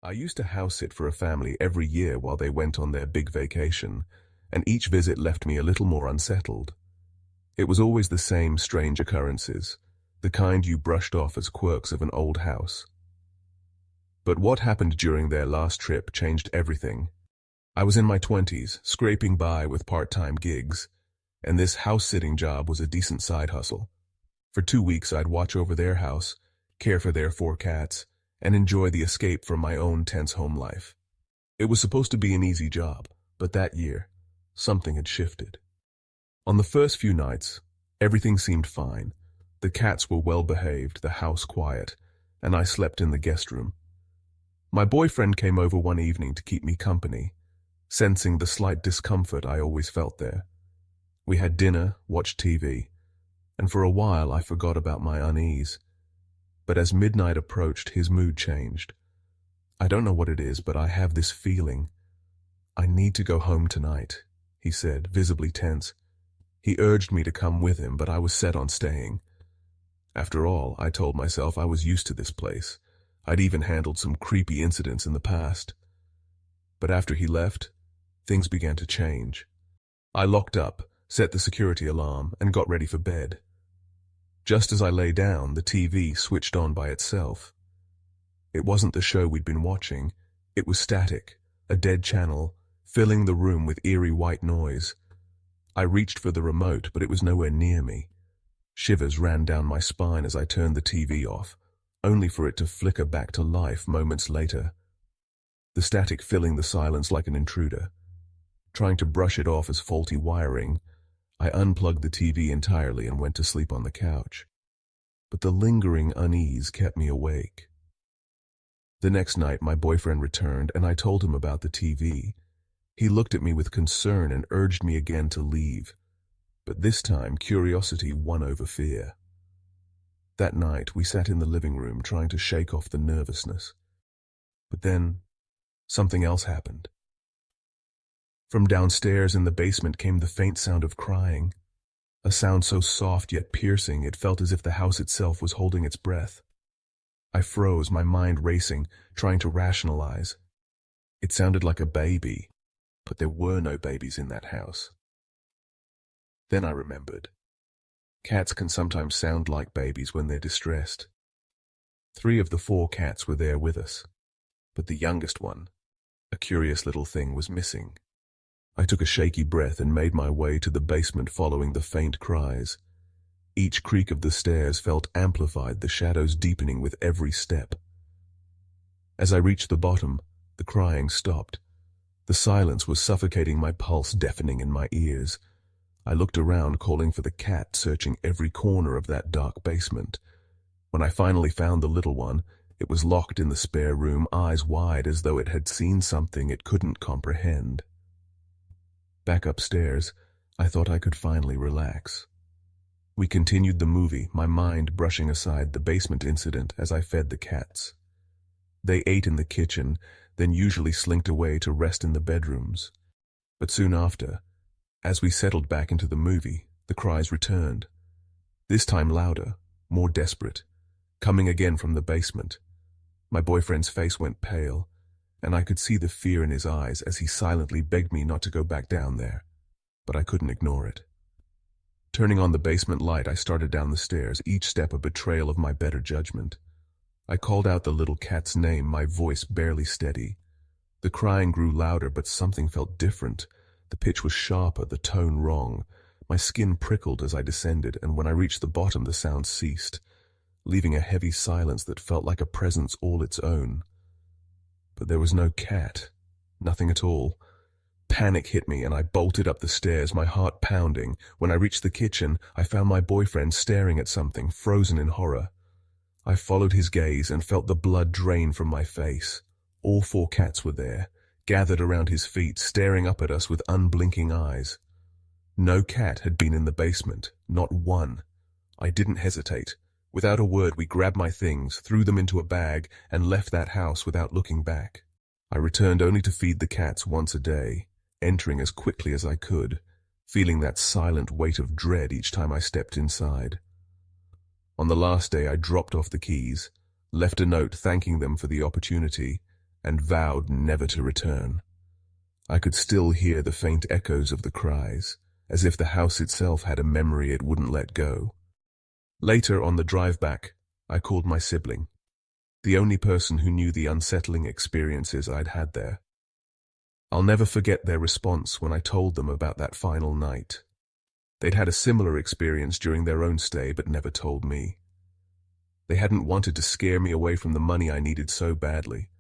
I used to house sit for a family every year while they went on their big vacation, and each visit left me a little more unsettled. It was always the same strange occurrences, the kind you brushed off as quirks of an old house. But what happened during their last trip changed everything. I was in my 20s, scraping by with part-time gigs, and this house-sitting job was a decent side hustle. For 2 weeks I'd watch over their house, care for their 4 cats, and enjoy the escape from my own tense home life. It was supposed to be an easy job, but that year, something had shifted. On the first few nights, everything seemed fine. The cats were well behaved, the house quiet, and I slept in the guest room. My boyfriend came over one evening to keep me company, sensing the slight discomfort I always felt there. We had dinner, watched TV, and for a while I forgot about my unease. But as midnight approached, his mood changed. I don't know what it is, but I have this feeling. "I need to go home tonight," he said, visibly tense. He urged me to come with him, but I was set on staying. After all, I told myself, I was used to this place. I'd even handled some creepy incidents in the past. But after he left, things began to change. I locked up, set the security alarm, and got ready for bed. Just as I lay down, the TV switched on by itself. It wasn't the show we'd been watching. It was static, a dead channel, filling the room with eerie white noise. I reached for the remote, but it was nowhere near me. Shivers ran down my spine as I turned the TV off, only for it to flicker back to life moments later. The static filling the silence like an intruder. Trying to brush it off as faulty wiring, I unplugged the TV entirely and went to sleep on the couch. But the lingering unease kept me awake. The next night, my boyfriend returned, and I told him about the TV. He looked at me with concern and urged me again to leave. But this time, curiosity won over fear. That night, we sat in the living room trying to shake off the nervousness. But then, something else happened. From downstairs in the basement came the faint sound of crying, a sound so soft yet piercing it felt as if the house itself was holding its breath. I froze, my mind racing, trying to rationalize. It sounded like a baby, but there were no babies in that house. Then I remembered. Cats can sometimes sound like babies when they're distressed. 3 of the 4 cats were there with us, but the youngest one, a curious little thing, was missing. I took a shaky breath and made my way to the basement following the faint cries. Each creak of the stairs felt amplified, the shadows deepening with every step. As I reached the bottom, the crying stopped. The silence was suffocating my pulse, deafening in my ears. I looked around, calling for the cat, searching every corner of that dark basement. When I finally found the little one, it was locked in the spare room, eyes wide as though it had seen something it couldn't comprehend. Back upstairs, I thought I could finally relax. We continued the movie, my mind brushing aside the basement incident as I fed the cats. They ate in the kitchen, then usually slinked away to rest in the bedrooms. But soon after, as we settled back into the movie, the cries returned. This time louder, more desperate, coming again from the basement. My boyfriend's face went pale, and I could see the fear in his eyes as he silently begged me not to go back down there. But I couldn't ignore it. Turning on the basement light, I started down the stairs, each step a betrayal of my better judgment. I called out the little cat's name, my voice barely steady. The crying grew louder, but something felt different. The pitch was sharper, the tone wrong. My skin prickled as I descended, and when I reached the bottom, the sound ceased, leaving a heavy silence that felt like a presence all its own. But there was no cat, nothing at all. Panic hit me, and I bolted up the stairs, my heart pounding. When I reached the kitchen, I found my boyfriend staring at something, frozen in horror. I followed his gaze and felt the blood drain from my face. All 4 cats were there, gathered around his feet, staring up at us with unblinking eyes. No cat had been in the basement, not one. I didn't hesitate. Without a word, we grabbed my things, threw them into a bag, and left that house without looking back. I returned only to feed the cats once a day, entering as quickly as I could, feeling that silent weight of dread each time I stepped inside. On the last day, I dropped off the keys, left a note thanking them for the opportunity, and vowed never to return. I could still hear the faint echoes of the cries, as if the house itself had a memory it wouldn't let go. Later, on the drive back, I called my sibling, the only person who knew the unsettling experiences I'd had there. I'll never forget their response when I told them about that final night. They'd had a similar experience during their own stay, but never told me. They hadn't wanted to scare me away from the money I needed so badly.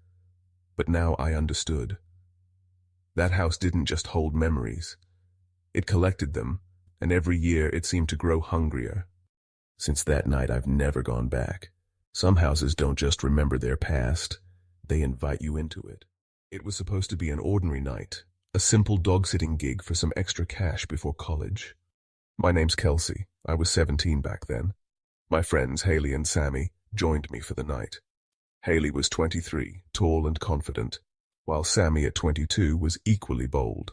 But now I understood. That house didn't just hold memories. It collected them, and every year it seemed to grow hungrier. Since that night, I've never gone back. Some houses don't just remember their past, they invite you into it. It was supposed to be an ordinary night, a simple dog-sitting gig for some extra cash before college. My name's Kelsey. I was 17 back then. My friends, Haley and Sammy, joined me for the night. Haley was 23, tall and confident, while Sammy at 22 was equally bold.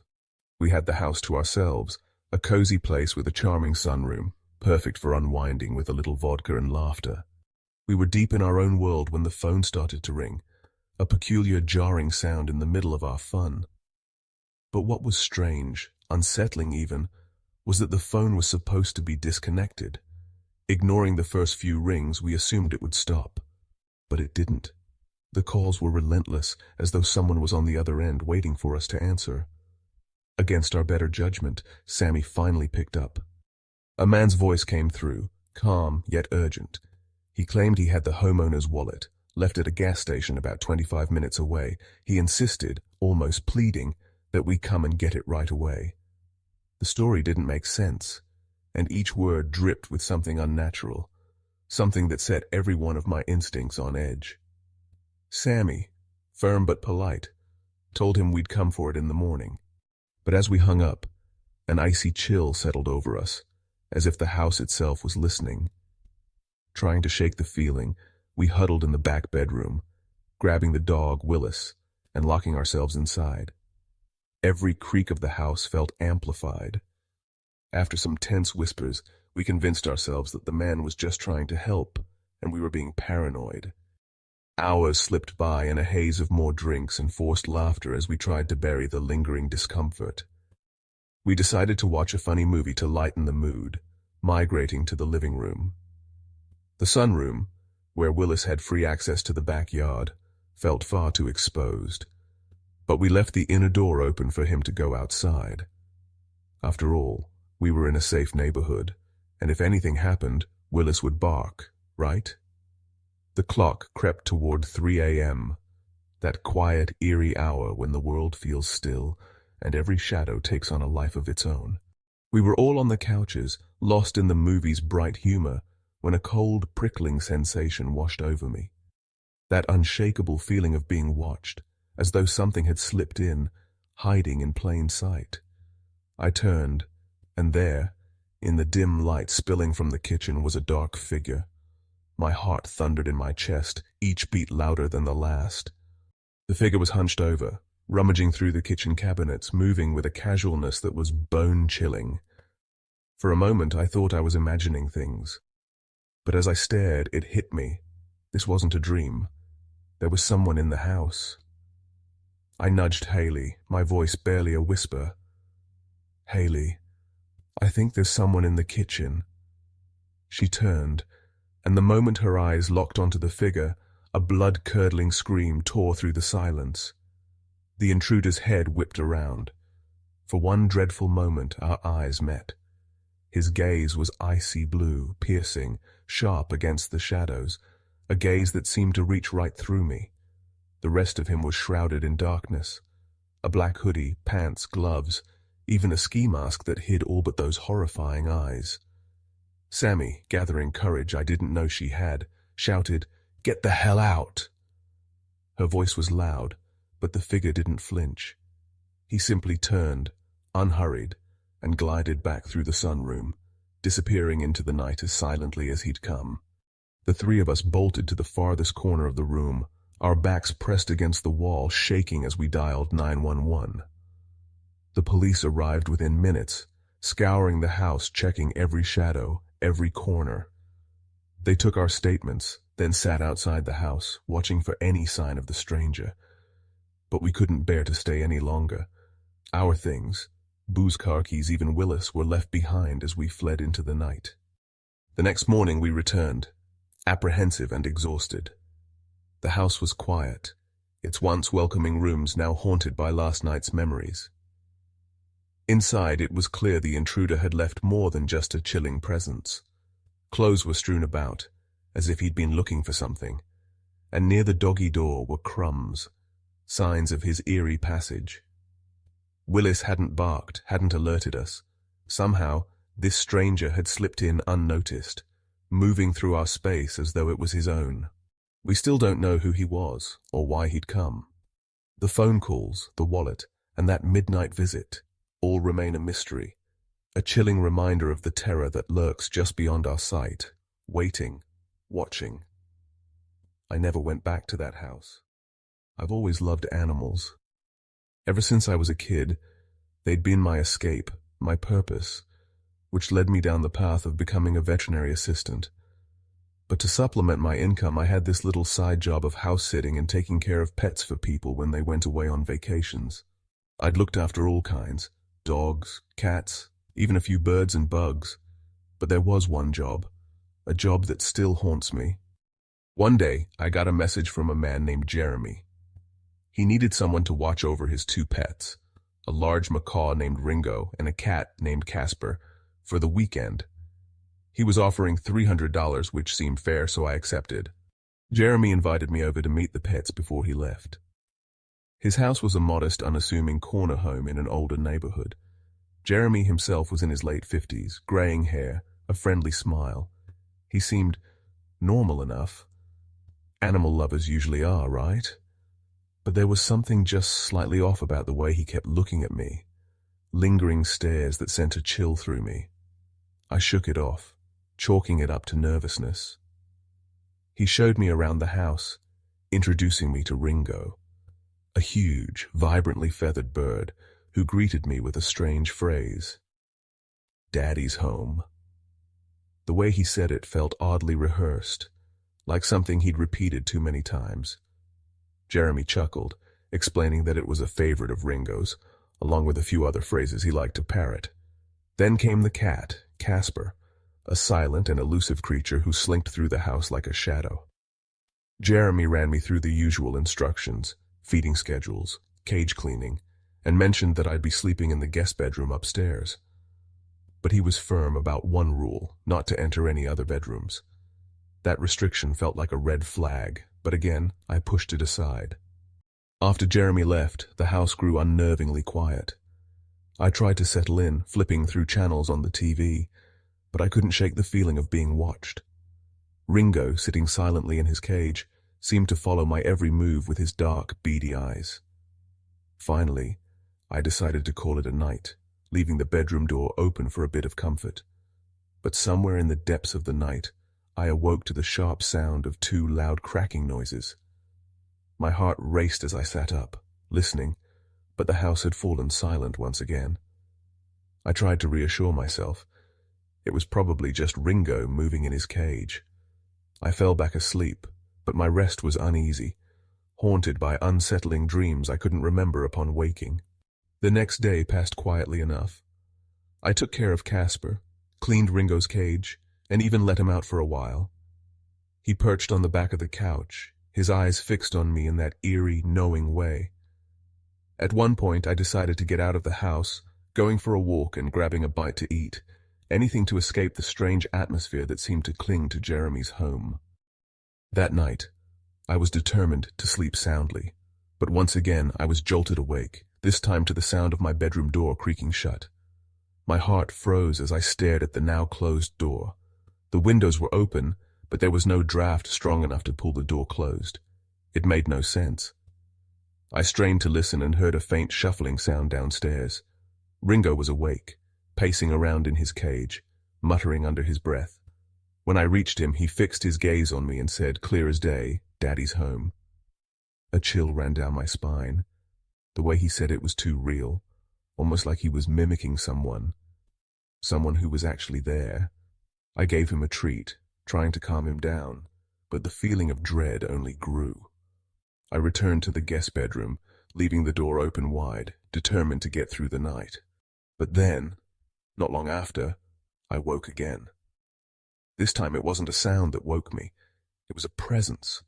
We had the house to ourselves, a cozy place with a charming sunroom, perfect for unwinding with a little vodka and laughter. We were deep in our own world when the phone started to ring, a peculiar jarring sound in the middle of our fun. But what was strange, unsettling even, was that the phone was supposed to be disconnected. Ignoring the first few rings, we assumed it would stop. But it didn't. The calls were relentless, as though someone was on the other end waiting for us to answer. Against our better judgment, Sammy finally picked up. A man's voice came through, calm yet urgent. He claimed he had the homeowner's wallet, left at a gas station about 25 minutes away. He insisted, almost pleading, that we come and get it right away. The story didn't make sense, and each word dripped with something unnatural, something that set every one of my instincts on edge. Sammy, firm but polite, told him we'd come for it in the morning. But as we hung up, an icy chill settled over us, as if the house itself was listening. Trying to shake the feeling, we huddled in the back bedroom, grabbing the dog, Willis, and locking ourselves inside. Every creak of the house felt amplified. After some tense whispers, we convinced ourselves that the man was just trying to help, and we were being paranoid. Hours slipped by in a haze of more drinks and forced laughter as we tried to bury the lingering discomfort. We decided to watch a funny movie to lighten the mood, migrating to the living room. The sunroom, where Willis had free access to the backyard, felt far too exposed. But we left the inner door open for him to go outside. After all, we were in a safe neighborhood, and if anything happened, Willis would bark, right? The clock crept toward 3 a.m., that quiet, eerie hour when the world feels still and every shadow takes on a life of its own. We were all on the couches, lost in the movie's bright humor, when a cold, prickling sensation washed over me. That unshakable feeling of being watched, as though something had slipped in, hiding in plain sight. I turned, and there, in the dim light spilling from the kitchen, was a dark figure. My heart thundered in my chest, each beat louder than the last. The figure was hunched over, rummaging through the kitchen cabinets, moving with a casualness that was bone-chilling. For a moment I thought I was imagining things. But as I stared, it hit me. This wasn't a dream. There was someone in the house. I nudged Haley, my voice barely a whisper. "Haley, I think there's someone in the kitchen." She turned, and the moment her eyes locked onto the figure, a blood-curdling scream tore through the silence. The intruder's head whipped around. For one dreadful moment, our eyes met. His gaze was icy blue, piercing, sharp against the shadows, a gaze that seemed to reach right through me. The rest of him was shrouded in darkness. A black hoodie, pants, gloves, even a ski mask that hid all but those horrifying eyes. Sammy, gathering courage I didn't know she had, shouted, "Get the hell out!" Her voice was loud, but the figure didn't flinch. He simply turned, unhurried, and glided back through the sunroom, disappearing into the night as silently as he'd come. The three of us bolted to the farthest corner of the room, our backs pressed against the wall, shaking as we dialed 911. The police arrived within minutes, scouring the house, checking every shadow, every corner. They took our statements, then sat outside the house, watching for any sign of the stranger. but we couldn't bear to stay any longer. Our things, booze, car keys, even Willis, were left behind as we fled into the night. The next morning we returned, apprehensive and exhausted. The house was quiet, its once welcoming rooms now haunted by last night's memories. Inside, it was clear the intruder had left more than just a chilling presence. Clothes were strewn about, as if he'd been looking for something, and near the doggy door were crumbs, signs of his eerie passage. Willis hadn't barked, hadn't alerted us. Somehow, this stranger had slipped in unnoticed, moving through our space as though it was his own. We still don't know who he was, or why he'd come. The phone calls, the wallet, and that midnight visit all remain a mystery, a chilling reminder of the terror that lurks just beyond our sight, waiting, watching. I never went back to that house. I've always loved animals. Ever since I was a kid, they'd been my escape, my purpose, which led me down the path of becoming a veterinary assistant. But to supplement my income, I had this little side job of house-sitting and taking care of pets for people when they went away on vacations. I'd looked after all kinds, dogs, cats, even a few birds and bugs. But there was one job, a job that still haunts me. One day, I got a message from a man named Jeremy. He needed someone to watch over his two pets, a large macaw named Ringo and a cat named Casper, for the weekend. He was offering $300, which seemed fair, so I accepted. Jeremy invited me over to meet the pets before he left. His house was a modest, unassuming corner home in an older neighborhood. Jeremy himself was in his late 50s, graying hair, a friendly smile. He seemed normal enough. Animal lovers usually are, right? But there was something just slightly off about the way he kept looking at me, lingering stares that sent a chill through me. I shook it off, chalking it up to nervousness. He showed me around the house, introducing me to Ringo, a huge, vibrantly feathered bird who greeted me with a strange phrase. "Daddy's home." The way he said it felt oddly rehearsed, like something he'd repeated too many times. Jeremy chuckled, explaining that it was a favorite of Ringo's, along with a few other phrases he liked to parrot. Then came the cat, Casper, a silent and elusive creature who slinked through the house like a shadow. Jeremy ran me through the usual instructions, feeding schedules, cage cleaning, and mentioned that I'd be sleeping in the guest bedroom upstairs. But he was firm about one rule, not to enter any other bedrooms. That restriction felt like a red flag, but again, I pushed it aside. After Jeremy left, the house grew unnervingly quiet. I tried to settle in, flipping through channels on the TV, but I couldn't shake the feeling of being watched. Ringo, sitting silently in his cage, seemed to follow my every move with his dark, beady eyes. Finally, I decided to call it a night, leaving the bedroom door open for a bit of comfort. But somewhere in the depths of the night, I awoke to the sharp sound of two loud cracking noises. My heart raced as I sat up, listening, but the house had fallen silent once again. I tried to reassure myself. It was probably just Ringo moving in his cage. I fell back asleep, but my rest was uneasy, haunted by unsettling dreams I couldn't remember upon waking. The next day passed quietly enough. I took care of Casper, cleaned Ringo's cage, and even let him out for a while. He perched on the back of the couch, his eyes fixed on me in that eerie, knowing way. At one point, I decided to get out of the house, going for a walk and grabbing a bite to eat, anything to escape the strange atmosphere that seemed to cling to Jeremy's home. That night, I was determined to sleep soundly, but once again I was jolted awake, this time to the sound of my bedroom door creaking shut. My heart froze as I stared at the now closed door. The windows were open, but there was no draft strong enough to pull the door closed. It made no sense. I strained to listen and heard a faint shuffling sound downstairs. Ringo was awake, pacing around in his cage, muttering under his breath. When I reached him, he fixed his gaze on me and said, clear as day, "Daddy's home." A chill ran down my spine. The way he said it was too real, almost like he was mimicking someone who was actually there. I gave him a treat, trying to calm him down, but the feeling of dread only grew. I returned to the guest bedroom, leaving the door open wide, determined to get through the night. But then, not long after, I woke again. This time it wasn't a sound that woke me. It was a presence.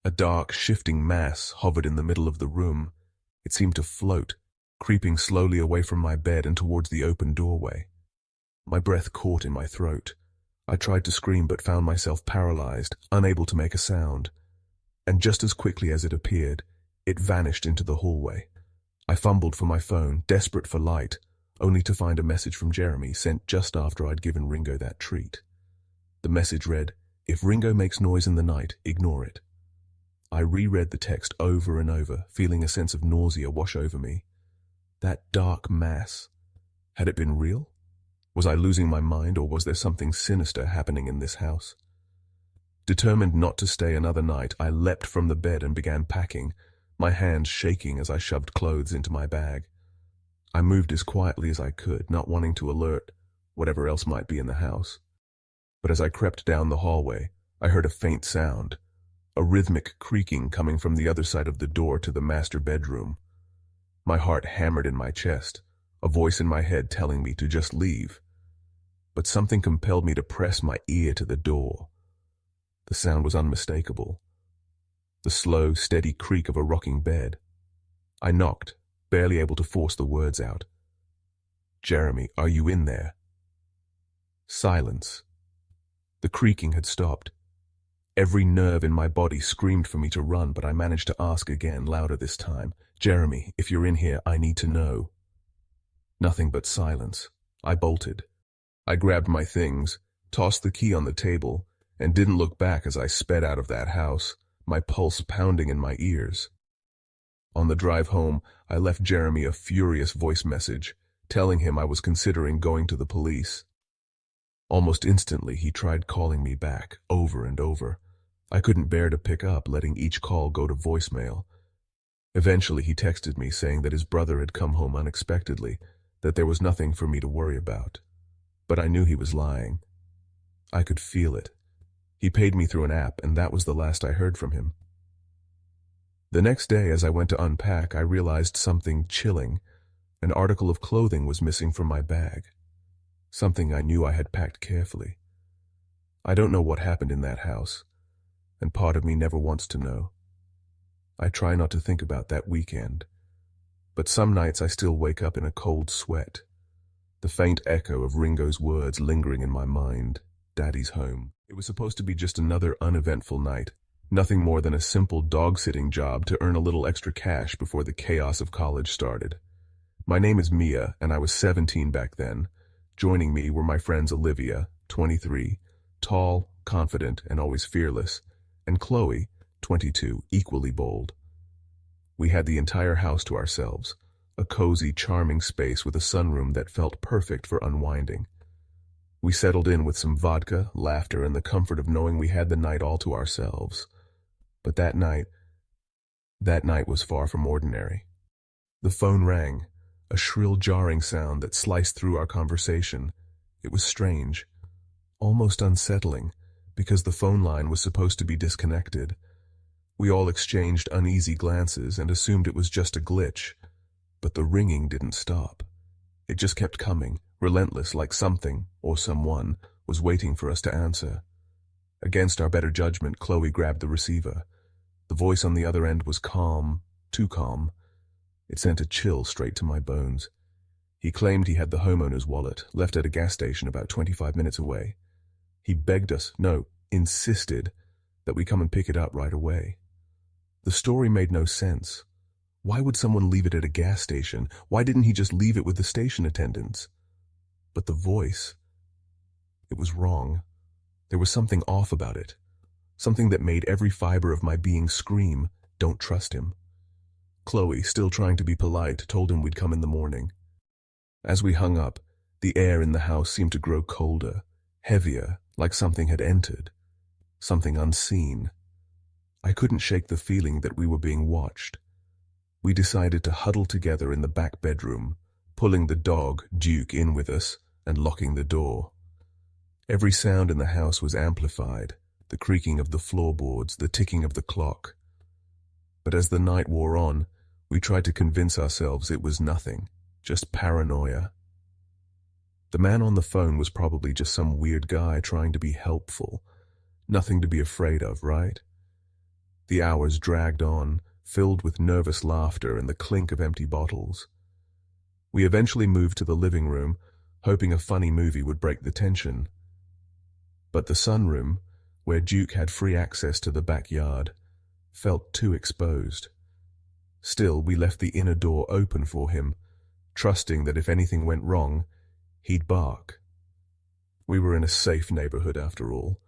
A dark, shifting mass hovered in the middle of the room. It seemed to float, creeping slowly away from my bed and towards the open doorway. My breath caught in my throat. I tried to scream but found myself paralyzed, unable to make a sound. And just as quickly as it appeared, it vanished into the hallway. I fumbled for my phone, desperate for light, only to find a message from Jeremy sent just after I'd given Ringo that treat. The message read, "If Ringo makes noise in the night, ignore it." I reread the text over and over, feeling a sense of nausea wash over me. That dark mass. Had it been real? Was I losing my mind, or was there something sinister happening in this house? Determined not to stay another night, I leapt from the bed and began packing, my hands shaking as I shoved clothes into my bag. I moved as quietly as I could, not wanting to alert whatever else might be in the house. But as I crept down the hallway, I heard a faint sound, a rhythmic creaking coming from the other side of the door to the master bedroom. My heart hammered in my chest, a voice in my head telling me to just leave. But something compelled me to press my ear to the door. The sound was unmistakable. The slow, steady creak of a rocking bed. I knocked, barely able to force the words out. "Jeremy, are you in there?" Silence. The creaking had stopped. Every nerve in my body screamed for me to run, but I managed to ask again, louder this time. "Jeremy, if you're in here, I need to know." Nothing but silence. I bolted. I grabbed my things, tossed the key on the table, and didn't look back as I sped out of that house, my pulse pounding in my ears. On the drive home, I left Jeremy a furious voice message, telling him I was considering going to the police. Almost instantly, he tried calling me back, over and over. I couldn't bear to pick up, letting each call go to voicemail. Eventually, he texted me saying that his brother had come home unexpectedly, that there was nothing for me to worry about. But I knew he was lying. I could feel it. He paid me through an app, and that was the last I heard from him. The next day, as I went to unpack, I realized something chilling. An article of clothing was missing from my bag. Something I knew I had packed carefully. I don't know what happened in that house, and part of me never wants to know. I try not to think about that weekend, but some nights I still wake up in a cold sweat, the faint echo of Ringo's words lingering in my mind, "Daddy's home." It was supposed to be just another uneventful night, nothing more than a simple dog-sitting job to earn a little extra cash before the chaos of college started. My name is Mia, and I was 17 back then. Joining me were my friends Olivia, 23, tall, confident, and always fearless, and Chloe, 22, equally bold. We had the entire house to ourselves, a cozy, charming space with a sunroom that felt perfect for unwinding. We settled in with some vodka, laughter, and the comfort of knowing we had the night all to ourselves. But that night was far from ordinary. The phone rang, a shrill, jarring sound that sliced through our conversation. It was strange, almost unsettling, because the phone line was supposed to be disconnected. We all exchanged uneasy glances and assumed it was just a glitch, but the ringing didn't stop. It just kept coming, relentless, like something, or someone, was waiting for us to answer. Against our better judgment, Chloe grabbed the receiver. The voice on the other end was calm, too calm. It sent a chill straight to my bones. He claimed he had the homeowner's wallet, left at a gas station about 25 minutes away. He begged us, no, insisted, that we come and pick it up right away. The story made no sense. Why would someone leave it at a gas station? Why didn't he just leave it with the station attendants? But the voice, it was wrong. There was something off about it. Something that made every fiber of my being scream, "Don't trust him." Chloe, still trying to be polite, told him we'd come in the morning. As we hung up, the air in the house seemed to grow colder, heavier, like something had entered. Something unseen. I couldn't shake the feeling that we were being watched. We decided to huddle together in the back bedroom, pulling the dog, Duke, in with us and locking the door. Every sound in the house was amplified, the creaking of the floorboards, the ticking of the clock. But as the night wore on, We tried to convince ourselves it was nothing, just paranoia. The man on the phone was probably just some weird guy trying to be helpful. Nothing to be afraid of, right? The hours dragged on, filled with nervous laughter and the clink of empty bottles. We eventually moved to the living room, hoping a funny movie would break the tension. But the sunroom, where Duke had free access to the backyard, felt too exposed. Still, we left the inner door open for him, trusting that if anything went wrong, he'd bark. We were in a safe neighborhood after all.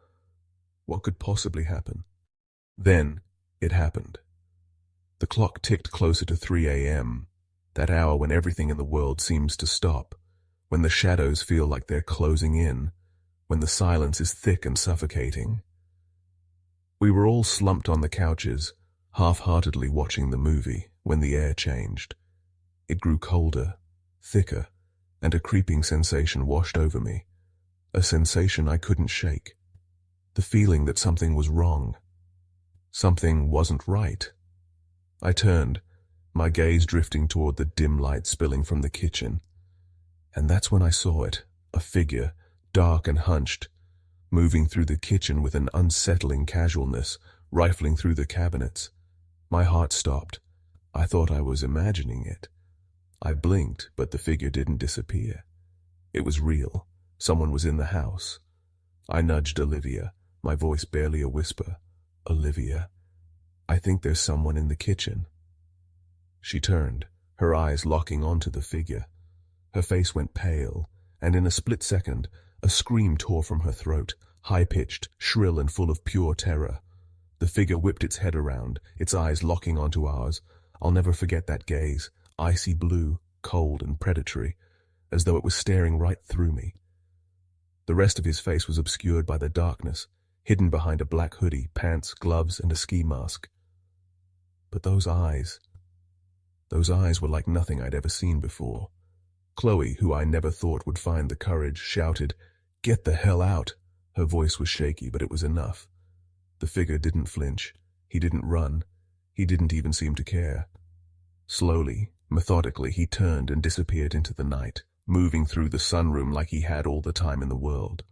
What could possibly happen? Then, it happened. The clock ticked closer to 3 a.m., that hour when everything in the world seems to stop, when the shadows feel like they're closing in, when the silence is thick and suffocating. We were all slumped on the couches, half-heartedly watching the movie, when the air changed. It grew colder, thicker, and a creeping sensation washed over me, a sensation I couldn't shake. The feeling that something was wrong. Something wasn't right. I turned, my gaze drifting toward the dim light spilling from the kitchen. And that's when I saw it, a figure, dark and hunched, moving through the kitchen with an unsettling casualness, rifling through the cabinets. My heart stopped. I thought I was imagining it. I blinked, but the figure didn't disappear. It was real. Someone was in the house. I nudged Olivia, my voice barely a whisper. "Olivia, I think there's someone in the kitchen." She turned, her eyes locking onto the figure. Her face went pale, and in a split second, a scream tore from her throat, high-pitched, shrill and full of pure terror. The figure whipped its head around, its eyes locking onto ours. I'll never forget that gaze, icy blue, cold and predatory, as though it was staring right through me. The rest of his face was obscured by the darkness, hidden behind a black hoodie, pants, gloves, and a ski mask. But those eyes were like nothing I'd ever seen before. Chloe, who I never thought would find the courage, shouted, "Get the hell out!" Her voice was shaky, but it was enough. The figure didn't flinch. He didn't run. He didn't even seem to care. Slowly, methodically, he turned and disappeared into the night, moving through the sunroom like he had all the time in the world.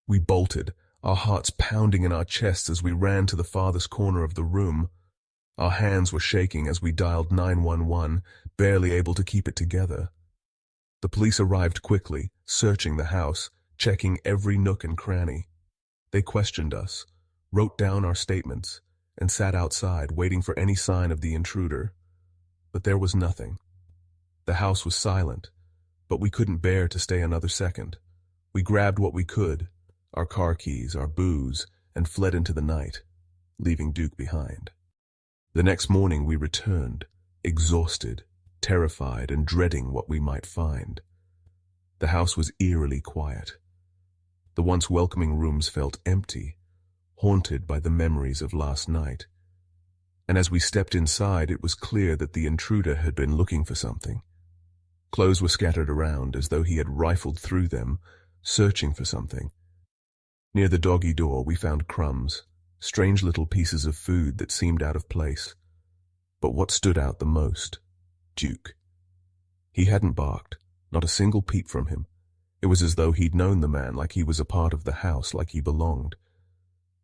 We bolted, our hearts pounding in our chests as we ran to the farthest corner of the room. Our hands were shaking as we dialed 911, barely able to keep it together. The police arrived quickly, searching the house, checking every nook and cranny. They questioned us, wrote down our statements, and sat outside waiting for any sign of the intruder. But there was nothing. The house was silent, but we couldn't bear to stay another second. We grabbed what we could, our car keys, our booze, and fled into the night, leaving Duke behind. The next morning we returned, exhausted, terrified, and dreading what we might find. The house was eerily quiet. The once welcoming rooms felt empty, haunted by the memories of last night. And as we stepped inside, it was clear that the intruder had been looking for something. Clothes were scattered around as though he had rifled through them, searching for something. Near the doggy door we found crumbs, strange little pieces of food that seemed out of place. But what stood out the most? Duke. He hadn't barked, not a single peep from him. It was as though he'd known the man, like he was a part of the house, like he belonged.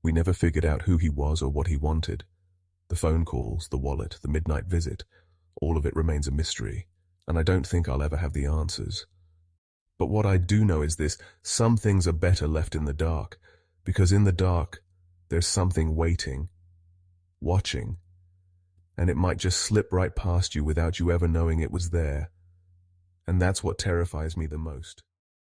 We never figured out who he was or what he wanted. The phone calls, the wallet, the midnight visit, all of it remains a mystery, and I don't think I'll ever have the answers. But what I do know is this: some things are better left in the dark, because in the dark, there's something waiting, watching, and it might just slip right past you without you ever knowing it was there. And that's what terrifies me the most.